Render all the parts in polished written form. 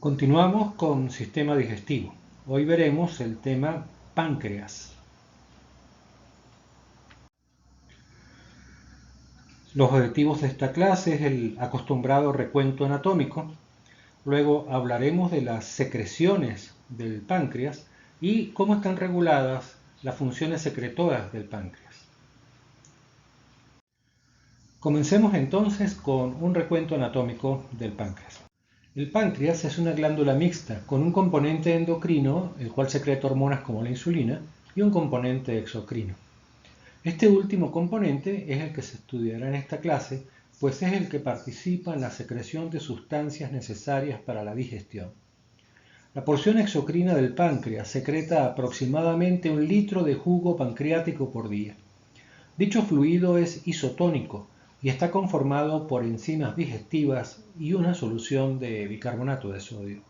Continuamos con sistema digestivo. Hoy veremos el tema páncreas. Los objetivos de esta clase es el acostumbrado recuento anatómico. Luego hablaremos de las secreciones del páncreas y cómo están reguladas las funciones secretoras del páncreas. Comencemos entonces con un recuento anatómico del páncreas. El páncreas es una glándula mixta con un componente endocrino, el cual secreta hormonas como la insulina, y un componente exocrino. Este último componente es el que se estudiará en esta clase, pues es el que participa en la secreción de sustancias necesarias para la digestión. La porción exocrina del páncreas secreta aproximadamente 1 litro de jugo pancreático por día. Dicho fluido es isotónico y está conformado por enzimas digestivas y una solución de bicarbonato de sodio.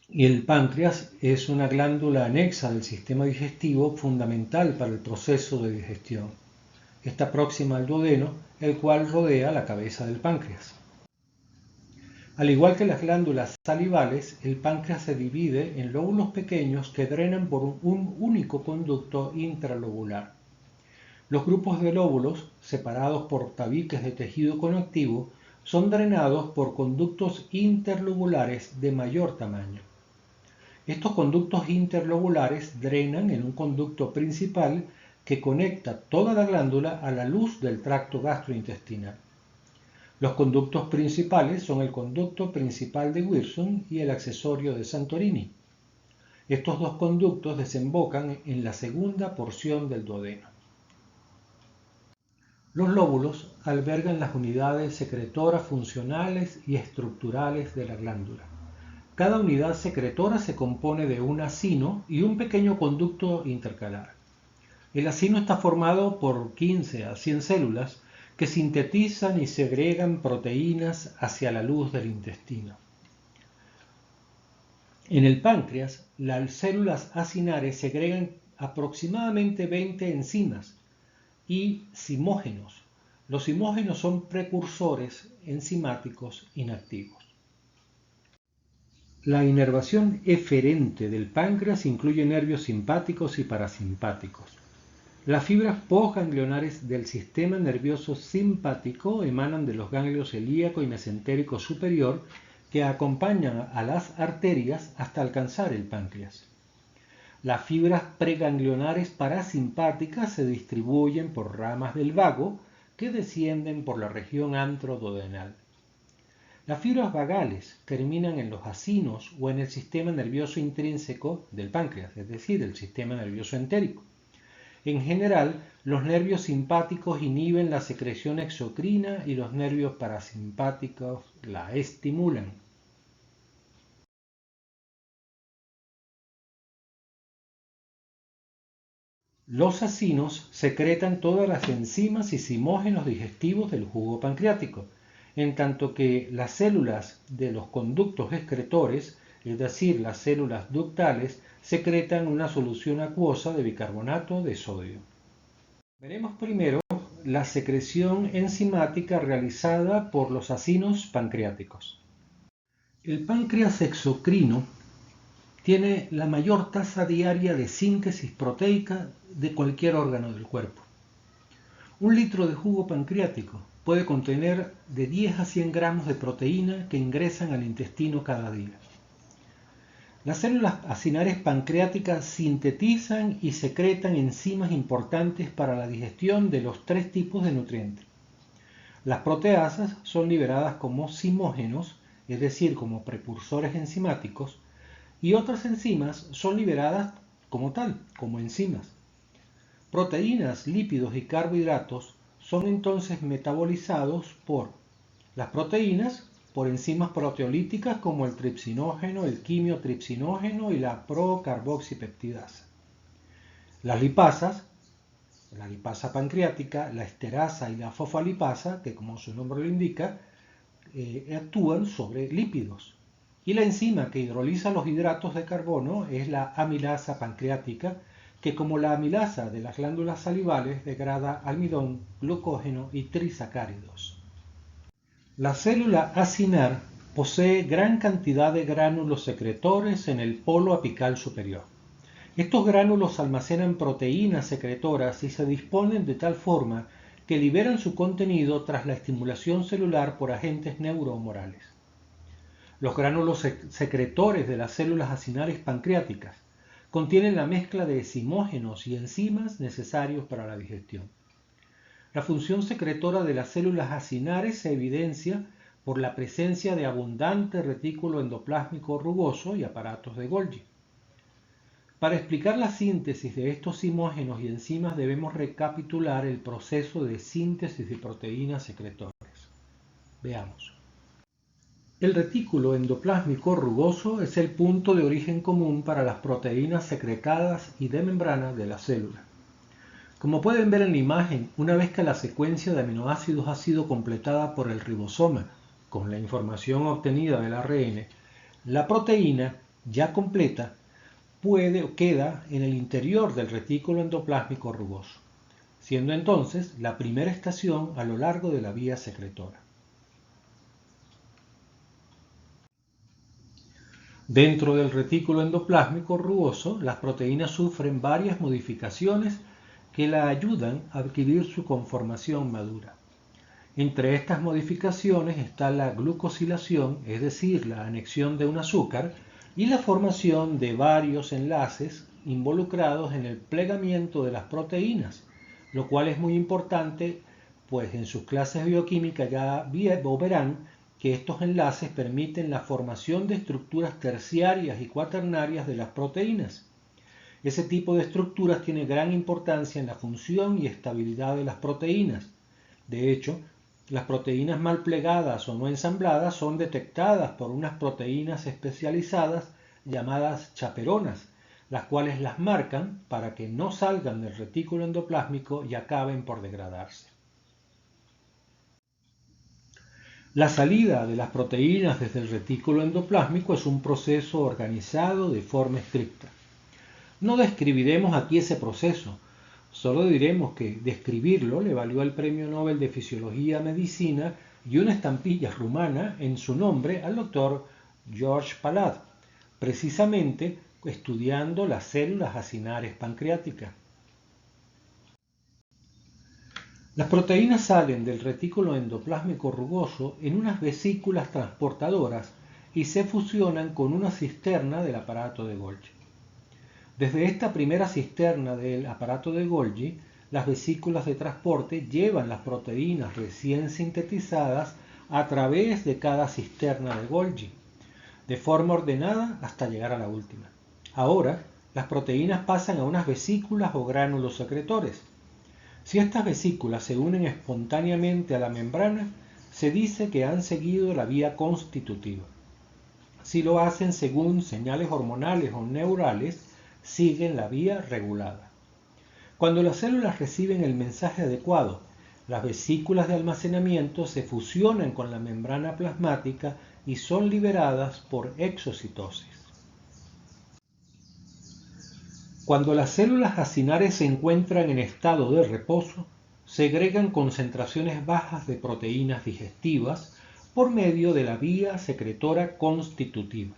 Y el páncreas es una glándula anexa del sistema digestivo fundamental para el proceso de digestión. Está próxima al duodeno, el cual rodea la cabeza del páncreas. Al igual que las glándulas salivales, el páncreas se divide en lóbulos pequeños que drenan por un único conducto intralobular. Los grupos de lóbulos, separados por tabiques de tejido conectivo, son drenados por conductos interlobulares de mayor tamaño. Estos conductos interlobulares drenan en un conducto principal que conecta toda la glándula a la luz del tracto gastrointestinal. Los conductos principales son el conducto principal de Wirsung y el accesorio de Santorini. Estos dos conductos desembocan en la segunda porción del duodeno. Los lóbulos albergan las unidades secretoras funcionales y estructurales de la glándula. Cada unidad secretora se compone de un acino y un pequeño conducto intercalar. El acino está formado por 15 a 100 células que sintetizan y segregan proteínas hacia la luz del intestino. En el páncreas, las células acinares segregan aproximadamente 20 enzimas y zimógenos. Los zimógenos son precursores enzimáticos inactivos. La inervación eferente del páncreas incluye nervios simpáticos y parasimpáticos. Las fibras postganglionares del sistema nervioso simpático emanan de los ganglios celíaco y mesentérico superior que acompañan a las arterias hasta alcanzar el páncreas. Las fibras preganglionares parasimpáticas se distribuyen por ramas del vago que descienden por la región antroduodenal. Las fibras vagales terminan en los acinos o en el sistema nervioso intrínseco del páncreas, es decir, el sistema nervioso entérico. En general, los nervios simpáticos inhiben la secreción exocrina y los nervios parasimpáticos la estimulan. Los acinos secretan todas las enzimas y zimógenos digestivos del jugo pancreático, en tanto que las células de los conductos excretores, es decir, las células ductales, secretan una solución acuosa de bicarbonato de sodio. Veremos primero la secreción enzimática realizada por los acinos pancreáticos. El páncreas exocrino tiene la mayor tasa diaria de síntesis proteica de cualquier órgano del cuerpo. 1 litro de jugo pancreático puede contener de 10 a 100 gramos de proteína que ingresan al intestino cada día. Las células acinares pancreáticas sintetizan y secretan enzimas importantes para la digestión de los 3 tipos de nutrientes. Las proteasas son liberadas como zimógenos, es decir, como precursores enzimáticos, y otras enzimas son liberadas como tal, como enzimas. Proteínas, lípidos y carbohidratos son entonces metabolizados por las proteínas, por enzimas proteolíticas como el tripsinógeno, el quimiotripsinógeno y la procarboxipeptidasa. Las lipasas, la lipasa pancreática, la esterasa y la fosfolipasa, que como su nombre lo indica, actúan sobre lípidos. Y la enzima que hidroliza los hidratos de carbono es la amilasa pancreática, que como la amilasa de las glándulas salivales degrada almidón, glucógeno y trisacáridos. La célula acinar posee gran cantidad de gránulos secretores en el polo apical superior. Estos gránulos almacenan proteínas secretoras y se disponen de tal forma que liberan su contenido tras la estimulación celular por agentes neuromorales. Los gránulos secretores de las células acinares pancreáticas contienen la mezcla de zimógenos y enzimas necesarios para la digestión. La función secretora de las células acinares se evidencia por la presencia de abundante retículo endoplásmico rugoso y aparatos de Golgi. Para explicar la síntesis de estos zimógenos y enzimas debemos recapitular el proceso de síntesis de proteínas secretoras. Veamos. El retículo endoplásmico rugoso es el punto de origen común para las proteínas secretadas y de membrana de la célula. Como pueden ver en la imagen, una vez que la secuencia de aminoácidos ha sido completada por el ribosoma con la información obtenida del ARN, la proteína, ya completa, queda en el interior del retículo endoplásmico rugoso, siendo entonces la primera estación a lo largo de la vía secretora. Dentro del retículo endoplásmico rugoso, las proteínas sufren varias modificaciones que la ayudan a adquirir su conformación madura. Entre estas modificaciones está la glucosilación, es decir, la anexión de un azúcar, y la formación de varios enlaces involucrados en el plegamiento de las proteínas, lo cual es muy importante, pues en sus clases bioquímicas ya verán que estos enlaces permiten la formación de estructuras terciarias y cuaternarias de las proteínas. Ese tipo de estructuras tiene gran importancia en la función y estabilidad de las proteínas. De hecho, las proteínas mal plegadas o no ensambladas son detectadas por unas proteínas especializadas llamadas chaperonas, las cuales las marcan para que no salgan del retículo endoplásmico y acaben por degradarse. La salida de las proteínas desde el retículo endoplásmico es un proceso organizado de forma estricta. No describiremos aquí ese proceso, solo diremos que describirlo le valió el Premio Nobel de Fisiología Medicina y una estampilla rumana en su nombre al doctor George Palade, precisamente estudiando las células acinares pancreáticas. Las proteínas salen del retículo endoplásmico rugoso en unas vesículas transportadoras y se fusionan con una cisterna del aparato de Golgi. Desde esta primera cisterna del aparato de Golgi, las vesículas de transporte llevan las proteínas recién sintetizadas a través de cada cisterna de Golgi, de forma ordenada hasta llegar a la última. Ahora, las proteínas pasan a unas vesículas o gránulos secretores. Si estas vesículas se unen espontáneamente a la membrana, se dice que han seguido la vía constitutiva. Si lo hacen según señales hormonales o neurales, siguen la vía regulada. Cuando las células reciben el mensaje adecuado, las vesículas de almacenamiento se fusionan con la membrana plasmática y son liberadas por exocitosis. Cuando las células acinares se encuentran en estado de reposo, segregan concentraciones bajas de proteínas digestivas por medio de la vía secretora constitutiva.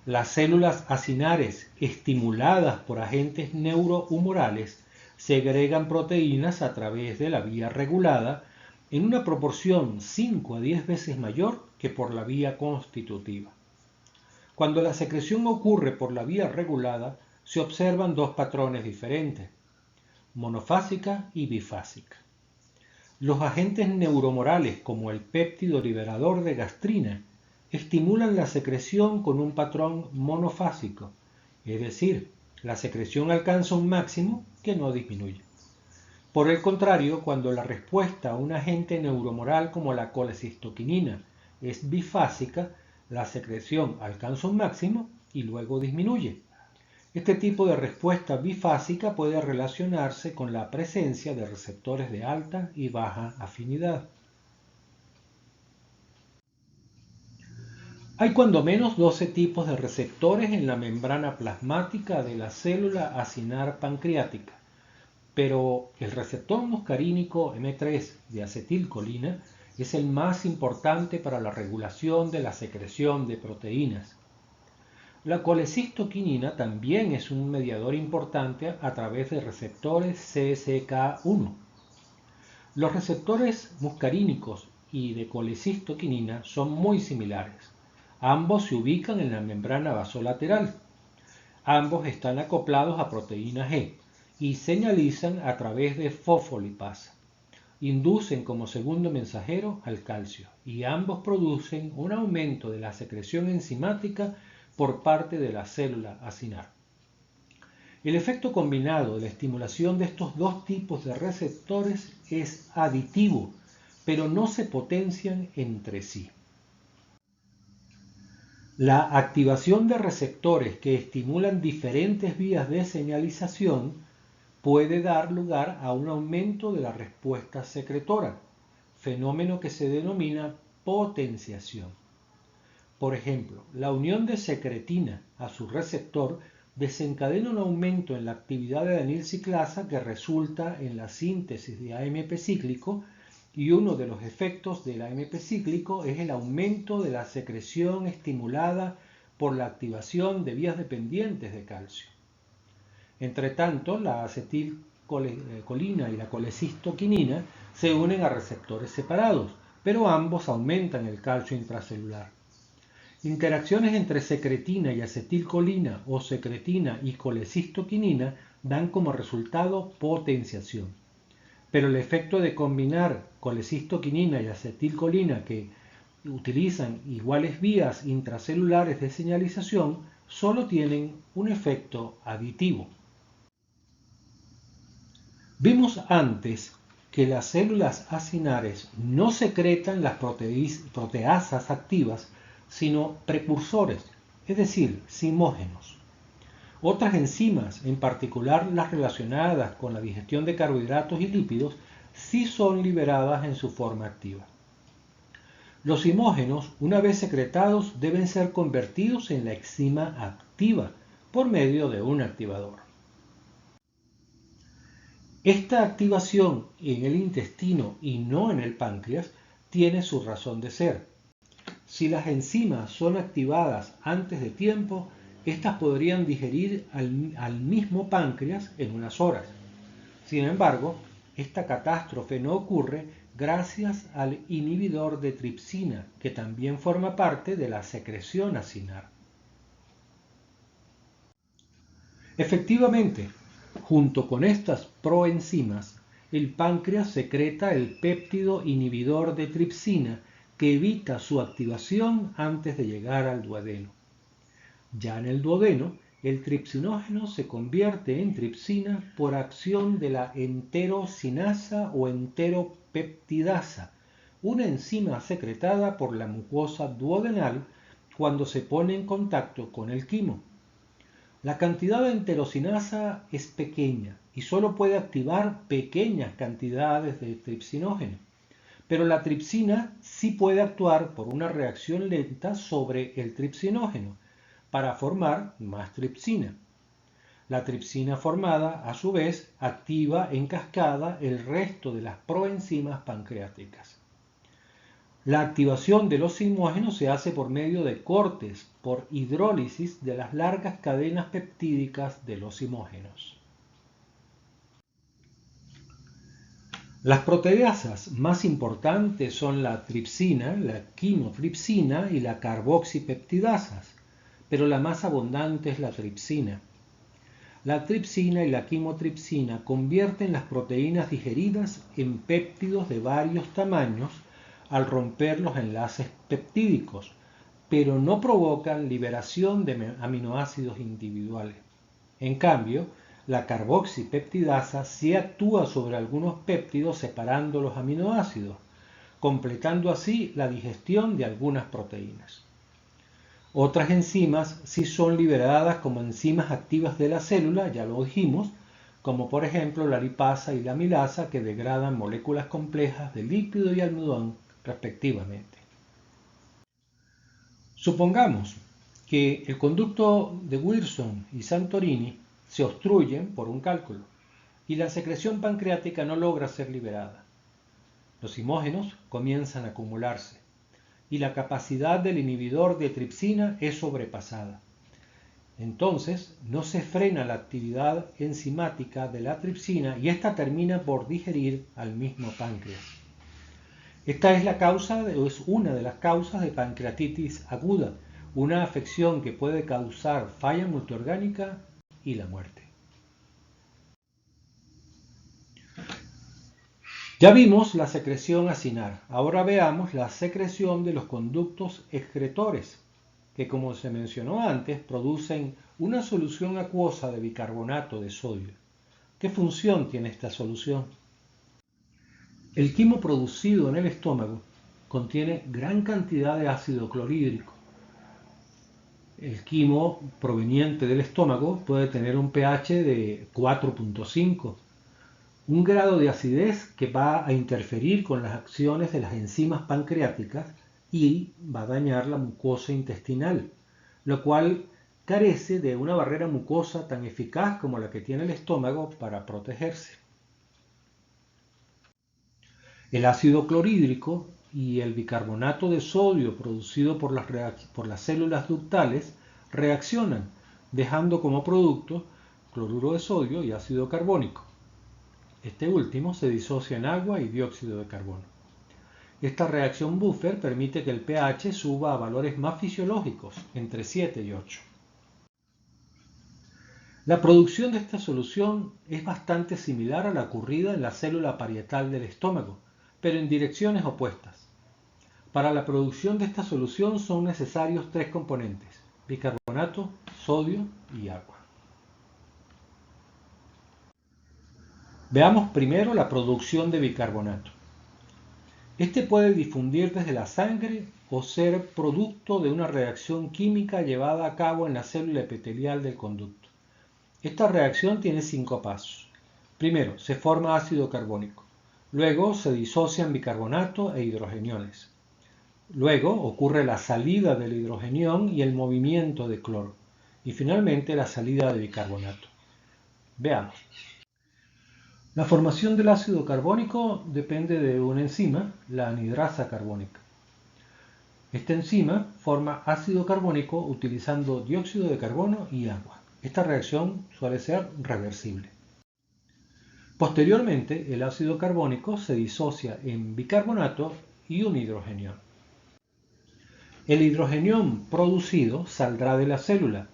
Las células acinares estimuladas por agentes neurohumorales segregan proteínas a través de la vía regulada en una proporción 5 a 10 veces mayor que por la vía constitutiva. Cuando la secreción ocurre por la vía regulada, se observan dos patrones diferentes, monofásica y bifásica. Los agentes neuromorales, como el péptido liberador de gastrina, estimulan la secreción con un patrón monofásico, es decir, la secreción alcanza un máximo que no disminuye. Por el contrario, cuando la respuesta a un agente neuromoral como la colecistoquinina es bifásica, la secreción alcanza un máximo y luego disminuye. Este tipo de respuesta bifásica puede relacionarse con la presencia de receptores de alta y baja afinidad. Hay cuando menos 12 tipos de receptores en la membrana plasmática de la célula acinar pancreática, pero el receptor muscarínico M3 de acetilcolina es el más importante para la regulación de la secreción de proteínas. La colecistoquinina también es un mediador importante a través de receptores CSK1. Los receptores muscarínicos y de colecistoquinina son muy similares. Ambos se ubican en la membrana basolateral. Ambos están acoplados a proteína G y señalizan a través de fosfolipasa. Inducen como segundo mensajero al calcio y ambos producen un aumento de la secreción enzimática por parte de la célula acinar. El efecto combinado de la estimulación de estos dos tipos de receptores es aditivo, pero no se potencian entre sí. La activación de receptores que estimulan diferentes vías de señalización puede dar lugar a un aumento de la respuesta secretora, fenómeno que se denomina potenciación. Por ejemplo, la unión de secretina a su receptor desencadena un aumento en la actividad de adenilciclasa que resulta en la síntesis de AMP cíclico, y uno de los efectos del AMP cíclico es el aumento de la secreción estimulada por la activación de vías dependientes de calcio. Entre tanto, la acetilcolina y la colecistoquinina se unen a receptores separados, pero ambos aumentan el calcio intracelular. Interacciones entre secretina y acetilcolina o secretina y colecistoquinina dan como resultado potenciación. Pero el efecto de combinar colecistoquinina y acetilcolina, que utilizan iguales vías intracelulares de señalización, solo tienen un efecto aditivo. Vimos antes que las células acinares no secretan las proteasas activas, sino precursores, es decir, zimógenos. Otras enzimas, en particular las relacionadas con la digestión de carbohidratos y lípidos, sí son liberadas en su forma activa. Los zimógenos, una vez secretados, deben ser convertidos en la enzima activa por medio de un activador. Esta activación en el intestino y no en el páncreas tiene su razón de ser. Si las enzimas son activadas antes de tiempo, estas podrían digerir al mismo páncreas en unas horas. Sin embargo, esta catástrofe no ocurre gracias al inhibidor de tripsina, que también forma parte de la secreción acinar. Efectivamente, junto con estas proenzimas, el páncreas secreta el péptido inhibidor de tripsina que evita su activación antes de llegar al duodeno. Ya en el duodeno, el tripsinógeno se convierte en tripsina por acción de la enterosinasa o enteropeptidasa, una enzima secretada por la mucosa duodenal cuando se pone en contacto con el quimo. La cantidad de enterosinasa es pequeña y solo puede activar pequeñas cantidades de tripsinógeno, pero la tripsina sí puede actuar por una reacción lenta sobre el tripsinógeno para formar más tripsina. La tripsina formada, a su vez, activa en cascada el resto de las proenzimas pancreáticas. La activación de los zimógenos se hace por medio de cortes por hidrólisis de las largas cadenas peptídicas de los zimógenos. Las proteasas más importantes son la tripsina, la quimotripsina y la carboxipeptidasas, pero la más abundante es la tripsina. La tripsina y la quimotripsina convierten las proteínas digeridas en péptidos de varios tamaños al romper los enlaces peptídicos, pero no provocan liberación de aminoácidos individuales. En cambio, la carboxipeptidasa sí actúa sobre algunos péptidos separando los aminoácidos, completando así la digestión de algunas proteínas. Otras enzimas sí son liberadas como enzimas activas de la célula, ya lo dijimos, como por ejemplo la lipasa y la amilasa, que degradan moléculas complejas de lípido y almidón respectivamente. Supongamos que el conducto de Wilson y Santorini se obstruyen por un cálculo y la secreción pancreática no logra ser liberada. Los zimógenos comienzan a acumularse y la capacidad del inhibidor de tripsina es sobrepasada. Entonces no se frena la actividad enzimática de la tripsina y ésta termina por digerir al mismo páncreas. Esta es una de las causas de pancreatitis aguda, una afección que puede causar falla multiorgánica y la muerte. Ya vimos la secreción acinar, ahora veamos la secreción de los conductos excretores, que como se mencionó antes, producen una solución acuosa de bicarbonato de sodio. ¿Qué función tiene esta solución? El quimo producido en el estómago contiene gran cantidad de ácido clorhídrico. El quimo proveniente del estómago puede tener un pH de 4.5, un grado de acidez que va a interferir con las acciones de las enzimas pancreáticas y va a dañar la mucosa intestinal, lo cual carece de una barrera mucosa tan eficaz como la que tiene el estómago para protegerse. El ácido clorhídrico y el bicarbonato de sodio producido por las células ductales reaccionan, dejando como producto cloruro de sodio y ácido carbónico. Este último se disocia en agua y dióxido de carbono. Esta reacción buffer permite que el pH suba a valores más fisiológicos, entre 7 y 8. La producción de esta solución es bastante similar a la ocurrida en la célula parietal del estómago, pero en direcciones opuestas. Para la producción de esta solución son necesarios 3 componentes: bicarbonato, sodio y agua. Veamos primero la producción de bicarbonato. Este puede difundir desde la sangre o ser producto de una reacción química llevada a cabo en la célula epitelial del conducto. Esta reacción tiene 5 pasos. Primero, se forma ácido carbónico. Luego se disocian bicarbonato e hidrogeniones. Luego ocurre la salida del hidrogenión y el movimiento de cloro. Y finalmente la salida de bicarbonato. Veamos. La formación del ácido carbónico depende de una enzima, la anhidrasa carbónica. Esta enzima forma ácido carbónico utilizando dióxido de carbono y agua. Esta reacción suele ser reversible. Posteriormente, el ácido carbónico se disocia en bicarbonato y un hidrogenión. El hidrogenión producido saldrá de la célula,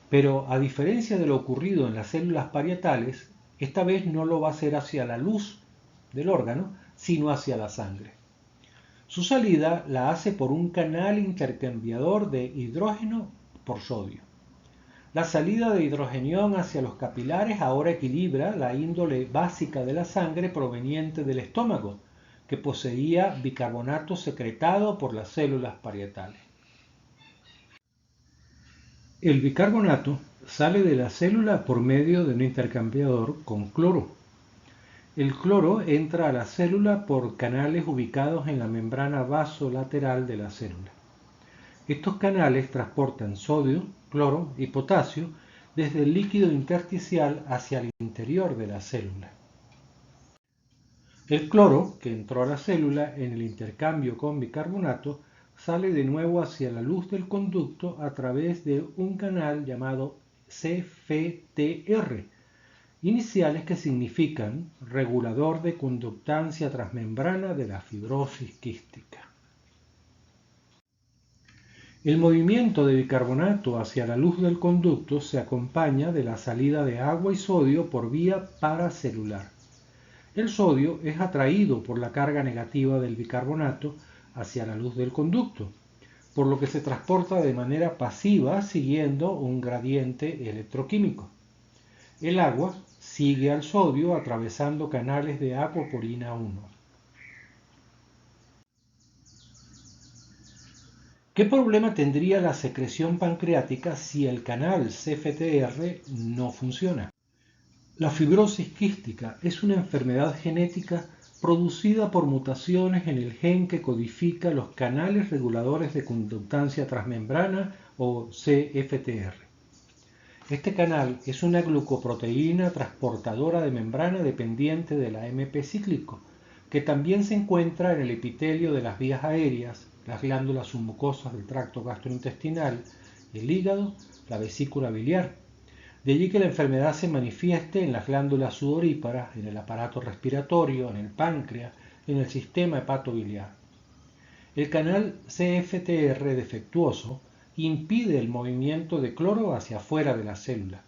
pero a diferencia de lo ocurrido en las células parietales, esta vez no lo va a hacer hacia la luz del órgano, sino hacia la sangre. Su salida la hace por un canal intercambiador de hidrógeno por sodio. La salida de hidrogenión hacia los capilares ahora equilibra la índole básica de la sangre proveniente del estómago, que poseía bicarbonato secretado por las células parietales. El bicarbonato sale de la célula por medio de un intercambiador con cloro. El cloro entra a la célula por canales ubicados en la membrana vasolateral de la célula. Estos canales transportan sodio, cloro y potasio desde el líquido intersticial hacia el interior de la célula. El cloro, que entró a la célula en el intercambio con bicarbonato, sale de nuevo hacia la luz del conducto a través de un canal llamado CFTR, iniciales que significan regulador de conductancia transmembrana de la fibrosis quística. El movimiento de bicarbonato hacia la luz del conducto se acompaña de la salida de agua y sodio por vía paracelular. El sodio es atraído por la carga negativa del bicarbonato hacia la luz del conducto, por lo que se transporta de manera pasiva siguiendo un gradiente electroquímico. El agua sigue al sodio atravesando canales de acuoporina 1. ¿Qué problema tendría la secreción pancreática si el canal CFTR no funciona? La fibrosis quística es una enfermedad genética producida por mutaciones en el gen que codifica los canales reguladores de conductancia transmembrana o CFTR. Este canal es una glucoproteína transportadora de membrana dependiente del AMP cíclico, que también se encuentra en el epitelio de las vías aéreas, las glándulas submucosas del tracto gastrointestinal, el hígado, la vesícula biliar. De allí que la enfermedad se manifieste en las glándulas sudoríparas, en el aparato respiratorio, en el páncreas, en el sistema hepatobiliar. El canal CFTR defectuoso impide el movimiento de cloro hacia afuera de la célula.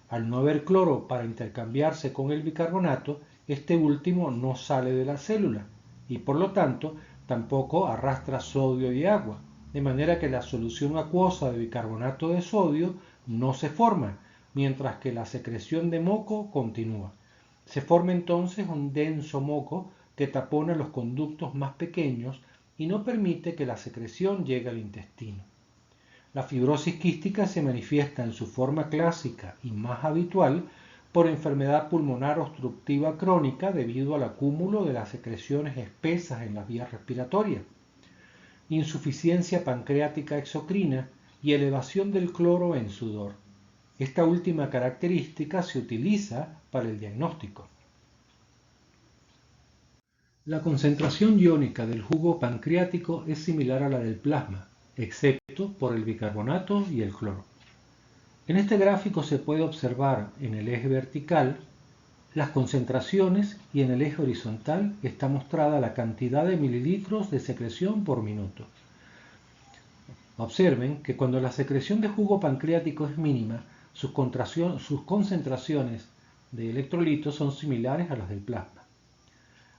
Al no haber cloro para intercambiarse con el bicarbonato, este último no sale de la célula y por lo tanto tampoco arrastra sodio y agua, de manera que la solución acuosa de bicarbonato de sodio no se forma, mientras que la secreción de moco continúa. Se forma entonces un denso moco que tapona los conductos más pequeños y no permite que la secreción llegue al intestino. La fibrosis quística se manifiesta en su forma clásica y más habitual por enfermedad pulmonar obstructiva crónica debido al acúmulo de las secreciones espesas en las vías respiratorias, insuficiencia pancreática exocrina y elevación del cloro en sudor. Esta última característica se utiliza para el diagnóstico. La concentración iónica del jugo pancreático es similar a la del plasma, excepto por el bicarbonato y el cloro. En este gráfico se puede observar en el eje vertical las concentraciones y en el eje horizontal está mostrada la cantidad de mililitros de secreción por minuto. Observen que cuando la secreción de jugo pancreático es mínima, sus concentraciones de electrolitos son similares a las del plasma.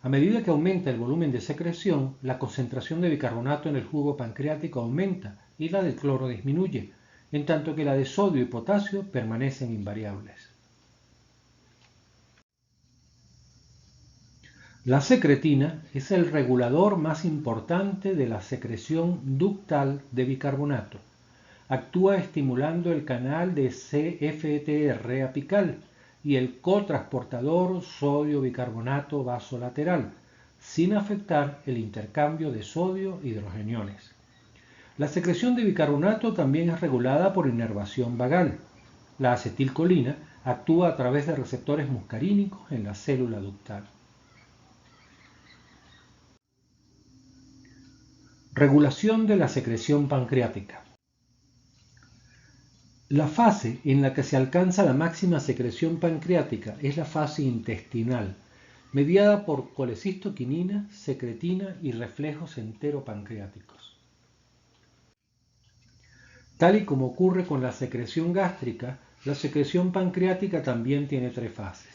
A medida que aumenta el volumen de secreción, la concentración de bicarbonato en el jugo pancreático aumenta y la del cloro disminuye, en tanto que la de sodio y potasio permanecen invariables. La secretina es el regulador más importante de la secreción ductal de bicarbonato. Actúa estimulando el canal de CFTR apical y el cotransportador sodio-bicarbonato vasolateral, sin afectar el intercambio de sodio-hidrogeniones. La secreción de bicarbonato también es regulada por inervación vagal. La acetilcolina actúa a través de receptores muscarínicos en la célula ductal. Regulación de la secreción pancreática. La fase en la que se alcanza la máxima secreción pancreática es la fase intestinal, mediada por colecistoquinina, secretina y reflejos enteropancreáticos. Tal y como ocurre con la secreción gástrica, la secreción pancreática también tiene tres fases.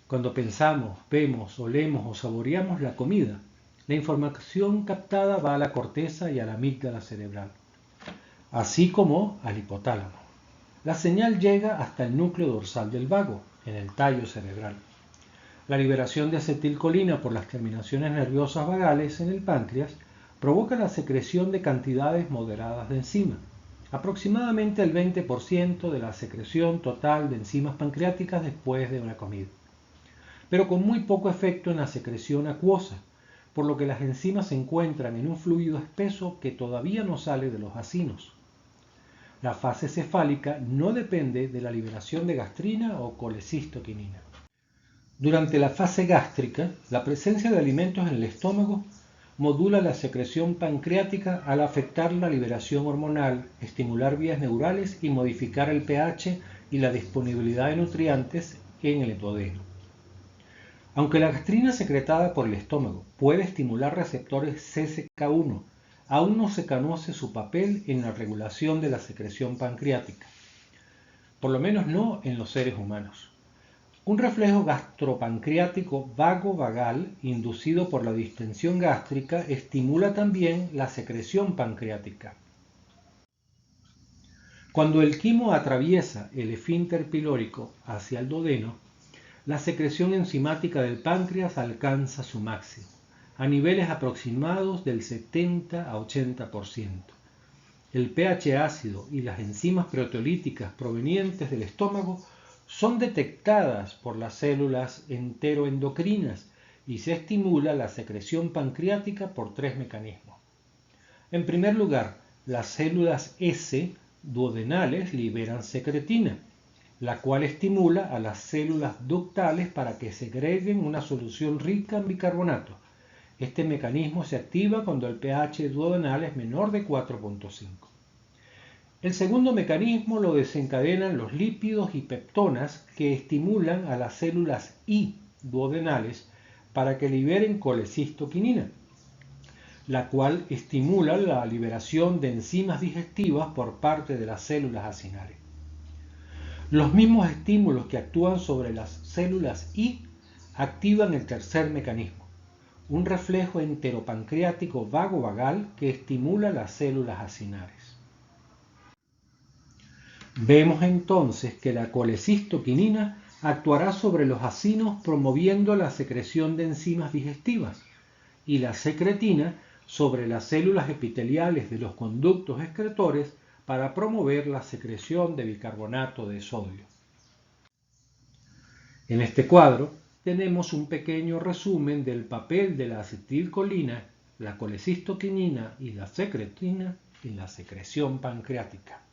Cuando pensamos, vemos, olemos o saboreamos la comida, la información captada va a la corteza y a la amígdala cerebral, así como al hipotálamo. La señal llega hasta el núcleo dorsal del vago, en el tallo cerebral. La liberación de acetilcolina por las terminaciones nerviosas vagales en el páncreas provoca la secreción de cantidades moderadas de enzima, aproximadamente el 20% de la secreción total de enzimas pancreáticas después de una comida, pero con muy poco efecto en la secreción acuosa, por lo que las enzimas se encuentran en un fluido espeso que todavía no sale de los acinos. La fase cefálica no depende de la liberación de gastrina o colecistoquinina. Durante la fase gástrica, la presencia de alimentos en el estómago modula la secreción pancreática al afectar la liberación hormonal, estimular vías neurales y modificar el pH y la disponibilidad de nutrientes en el duodeno. Aunque la gastrina secretada por el estómago puede estimular receptores CCK1, aún no se conoce su papel en la regulación de la secreción pancreática, por lo menos no en los seres humanos. Un reflejo gastropancreático vago-vagal inducido por la distensión gástrica estimula también la secreción pancreática. Cuando el quimo atraviesa el esfínter pilórico hacia el duodeno, la secreción enzimática del páncreas alcanza su máximo, a niveles aproximados del 70 a 80%. El pH ácido y las enzimas proteolíticas provenientes del estómago son detectadas por las células enteroendocrinas y se estimula la secreción pancreática por tres mecanismos. En primer lugar, las células S duodenales liberan secretina, la cual estimula a las células ductales para que segreguen una solución rica en bicarbonato. Este mecanismo se activa cuando el pH duodenal es menor de 4.5. El segundo mecanismo lo desencadenan los lípidos y peptonas que estimulan a las células I duodenales para que liberen colecistoquinina, la cual estimula la liberación de enzimas digestivas por parte de las células acinales. Los mismos estímulos que actúan sobre las células I activan el tercer mecanismo, un reflejo enteropancreático vago-vagal que estimula las células acinales. Vemos entonces que la colecistoquinina actuará sobre los acinos promoviendo la secreción de enzimas digestivas y la secretina sobre las células epiteliales de los conductos excretores para promover la secreción de bicarbonato de sodio. En este cuadro tenemos un pequeño resumen del papel de la acetilcolina, la colecistoquinina y la secretina en la secreción pancreática.